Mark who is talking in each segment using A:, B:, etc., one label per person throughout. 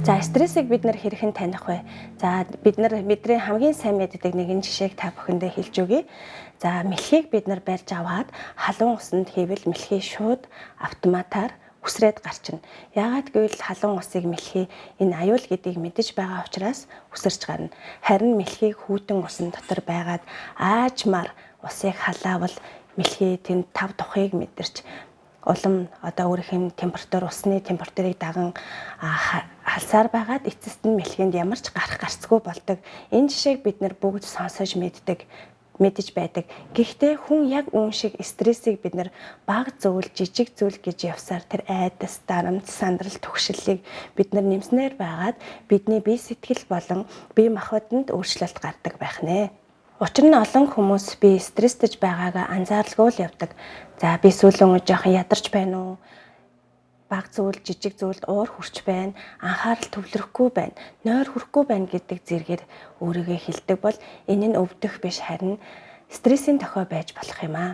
A: За стрессийг бид нар хэрхэн таних вэ? За бидний хамгийн сайн мэддэг нэгэн жишээг та бүхэндээ хэлж өгье. За мэлхийг бид нар барьж аваад халуун усанд хийвэл мэлхий шууд автоматар үсрээд гарчна. Яагаад гэвэл халуун усыг мэлхий энэ аюул гэдгийг мэдэж байгаа учраас үсэрч гарна. Харин мэлхийг хүйтэн усан дотор байгаад аажмаар усыг халаавал мэлхий тэнд тав тухыг мэдэрч улам өөрийнх нь температур усны температурыг даган халсаар байгаад эцэст нь мэлхийнд ямар ч гарцгүй болдог. Энэ жишээг бид нар бүгд сонсож мэдэж байдаг. Гэхдээ хүн яг үүн шиг стрессийг бид нар бага зүйл, жижиг зүйл гэж явсаар тэр айдас, дарамт, сандрал, түгшиллийг бид нар нэмснээр байгаад бидний бие сэтгэл болон бие махбодод өөрчлөлт гардаг байх нэ. Учир нь олон хүмүүс би стресстэж байгаагаа анзааралгүй л явдаг. За би сүүлэн жоохон ядарч байна уу? Бага зүйл, жижиг зүйлд уур хурч байна, анхаарал төвлөрөхгүй байна, нойр хүрэхгүй байна гэдэг зэргээр өөрийгөө хэлдэг бол энэ нь өвдөх биш харин стрессийн тохио байж болох юм аа.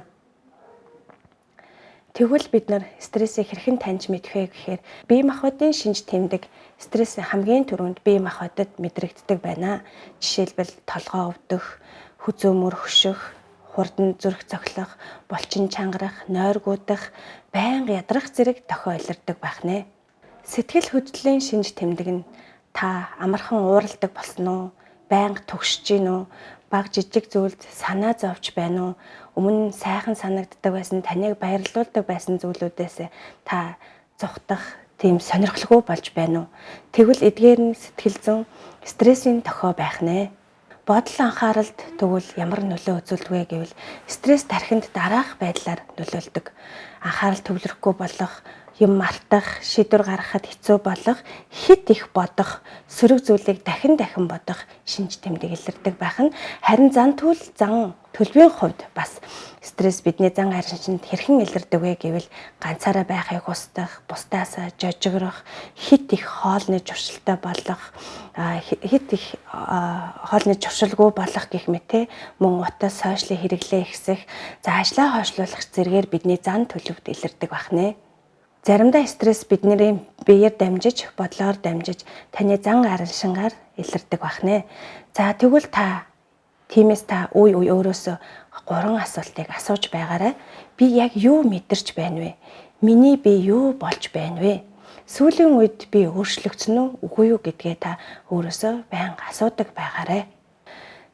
A: Тэгвэл бид нар стрессийг хэрхэн таньж мэдэх вэ гэхээр бие махбодын шинж тэмдэг стресс хамгийн түрүүнд бие махбодод мэдрэгддэг байна. Жишээлбэл толгоо өвдөх, хүзөөмөр хөшөх, хурдан зүрх цохилох, булчин чангарах, нойр гүйдэх, байнга ядрах зэрэг тохиолддог байх нэ. Сэтгэл хөдлөлийн шинж тэмдэг нь та амархан уурладаг болсон уу? Байнга түгшиж гин үү? Бага жижиг зүйлд санаа зовж байна уу? Өмнө нь сайхан санагддаг байсан, таныг баярлуулдаг байсан зүйлүүдээс та зүхтах, тийм сонирхолгүй болж байна уу? Тэгвэл эдгээр нь сэтгэл зүйн стрессийн тохио байх нэ. Бодол анхааралд тэгвэл ямар нөлөө үзүүлдэг вэ гэвэл стресс тархинд дараах байдлаар нөлөөлдөг. Анхаарал төвлөрөхгүй болох, юм мартах, шийдвэр гаргахад хэцүү болох, хит их бодох, сөрөг зүйлийг дахин бодох шинж тэмдэг илэрдэг байх нь харин зан төлбөрийн хувьд бас стресс бидний зан харшинчинд хэрхэн илэрдэг вэ гэвэл ганцаараа байхыг хүсдэг, бусдаасаа жожигрох, хит их хоолны зуршилтай болох, хит их хоолны зуршилгүй болох гэх мэт мөн утас сошиалын хэрэглээ ихсэх, за ажлаа хойшлуулах зэргээр бидний зан төлөвт илэрдэг байх нэ. Заримдаа стресс бидний биеэр дамжиж, бодлоор дамжиж таны зан аршингаар илэрдэг байх нэ. За тэгвэл тиймээс та үе өөрөөсөө 3 асуултыг асууж байгаарай. Би яг юу мэдэрч байна вэ? Миний бие юу болж байна вэ? Сүүлийн үед би өөрчлөгдсөн үү, үгүй юу гэдгээ та өөрөөсөө байнга асуудаг байгаарай.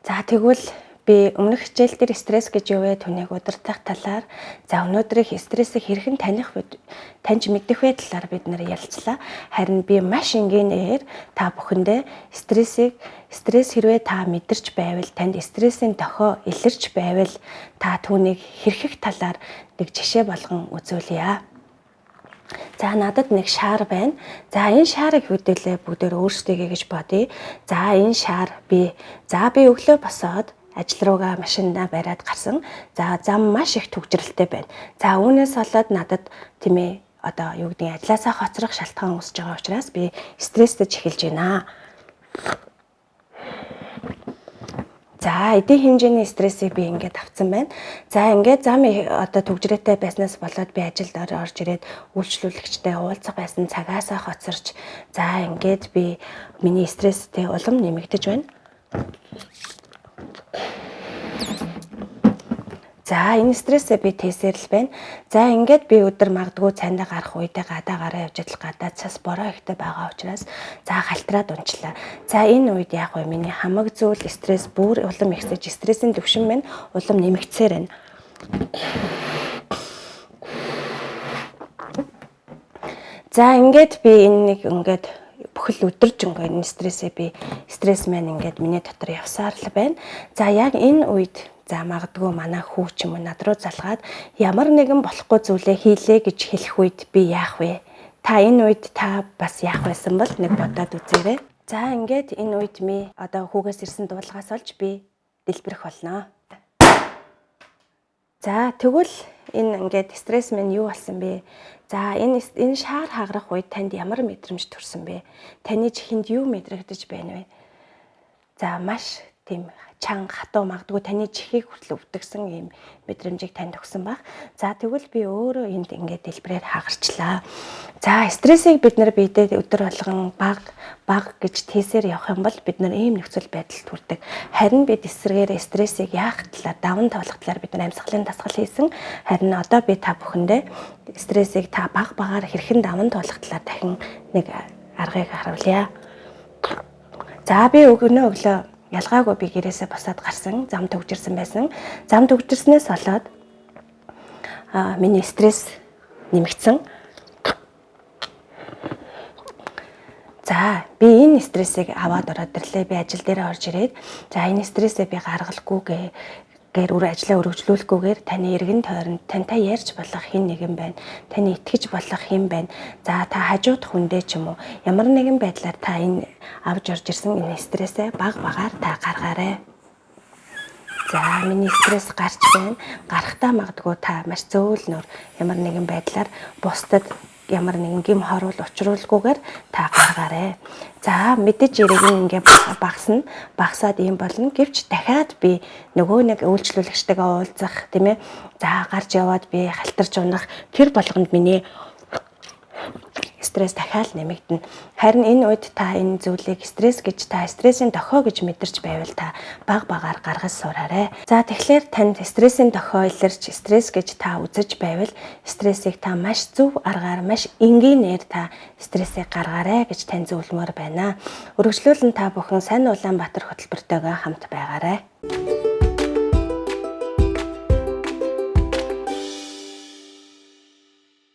A: За тэгвэл би өмнөх хичээл дээр стресс гэж юу вэ? Түүнийг удирдах талаар, за өнөөдрийн стрессийг хэрхэн таньж мэдэх вэ талаар бид нэр ярилцлаа. Харин би маш энгийнээр та бүхэндээ стресс хэрвээ та мэдэрч байвал, танд стрессийн тохио илэрч байвал та түүнийг хэрхэх талаар нэг жишээ болгон үзүүлье. За надад нэг шаар байна. За энэ шаарыг хөдөлөө бүгдээр өөрсдөө гэж бодъё. За энэ шаар би өглөө босоод ажил руугаа машиндаа бариад гарсан. За зам маш их түгжрэлтэй байна. За үүнээс болоод надад ажлаасаа хоцрох шалтгаан үүсэж байгаа учраас би стресстэж эхэлж байна. За эдийн хэмжээний стрессийг би ингээд авсан байна. За ингээд зам түгжрээтэй байснаас болоод би ажилд орж ирээд үйлчлүүлэгчтэй уулзах байсан цагаасаа хоцорч за ингээд би миний стресстэй улам нэмэгдэж байна. За энэ стрессээ би тээсэрл байна. За ингээд би өдөр магадгүй цайндаа гарах үедээ гадаа явж адил гадаа цас бороо ихтэй байгаа учраас за халтраад унчлаа. За энэ үед яг вэ миний хамаг зүйл стресс бүр улам ихсэж стрессийн түвшин минь улам нэмэгдсээр байна. За ингээд би бүхэл өдөрж энэ стресс маань ингээд миний дотор явсаар л байна. За яг энэ үед магадгүй манай хүү ч юм уу над руу залгаад ямар нэгэн болохгүй зүйлээ хийлээ гэж хэлэх үед би яах вэ? Та энэ үед бас яах байсан бол нэг бодоод үзээрэй. За ингээд энэ үед хүүгээс ирсэн дуулгаас олж би дэлбэрэх болно. За тэгвэл энэ ингээд стресс минь юу болсон бэ? За энэ шаар хагарах үед танд ямар мэдрэмж төрсөн бэ? Таны чихэнд юу мэдрэгдэж байна вэ? За маш тийм чанга хатуу магадгүй таны чихийг хүртэл өвдөгсөн ийм мэдрэмжийг танд өгсөн баг. За тэгвэл би өөрөө энд ингээд дэлбэрээр хагарчлаа. За стрессийг бид нар биедээ өдөр болгон баг гэж тийсээр явах юм бол бид нар ийм нөхцөл байдалд хүрдэг. Харин бид эсрэгээр стрессийг яах талаар даван тоолох талаар бид нар амьсгалын дасгал хийсэн. Харин одоо би та бүхэндээ стрессийг та багаар хэрхэн даван тоолох талаар дахин нэг аргыг харуулъя. За би өглөө ялгаагүй би гэрээсээ босоод гарсан, зам төгжирсэн байсан. Зам төгжирснээс болоод миний стресс нэмэгдсэн. За би энэ стрессийг аваад ороод ирлээ. Би ажил дээр орж ирээд за энэ стрессээ би гаргалахгүйгээр ажлаа өргөжлүүлэхгүйгээр таны эргэн тойронд тантай ярьж болох хэн нэгэн байна. Таны итгэж болох хэн байна. За та хажуудах хүндээ ч юм уу ямар нэгэн байдлаар та энэ авж орж ирсэн энэ стрессээ багаар та гаргаарай. За миний стресс гарч байна. Гарахтаа магадгүй та маш зөөлнөр ямар нэгэн байдлаар бусдад ямар нэгэн гим хоруул учруулгүйгээр та гаргаарай. За мэдээж ирэг нь ингээ багасаад юм болно. Гэвч дахиад би нөгөө нэг үйлчлүүлэгчтэйгээ уулзах тийм ээ. За гарч яваад би халтарч унах тэр болгонд миний стресс дахиад нэмэгдэнэ. Харин энэ үед та энэ зүйлийг стресс гэж та стрессийн дохио гэж мэдэрч байвал та багаар гаргаж сураарай. За тэгэхээр танд стрессийн дохио илэрч стресс гэж та үзэж байвал стрессийг та маш зөв аргаар маш энгийнээр та стрессийг гаргаарай гэж тань зөвлөмөр байна. Өргөжлүүлэн та бүхэн Сайн Улаанбаатар хөтөлбөртэйгээ хамт байгаарай.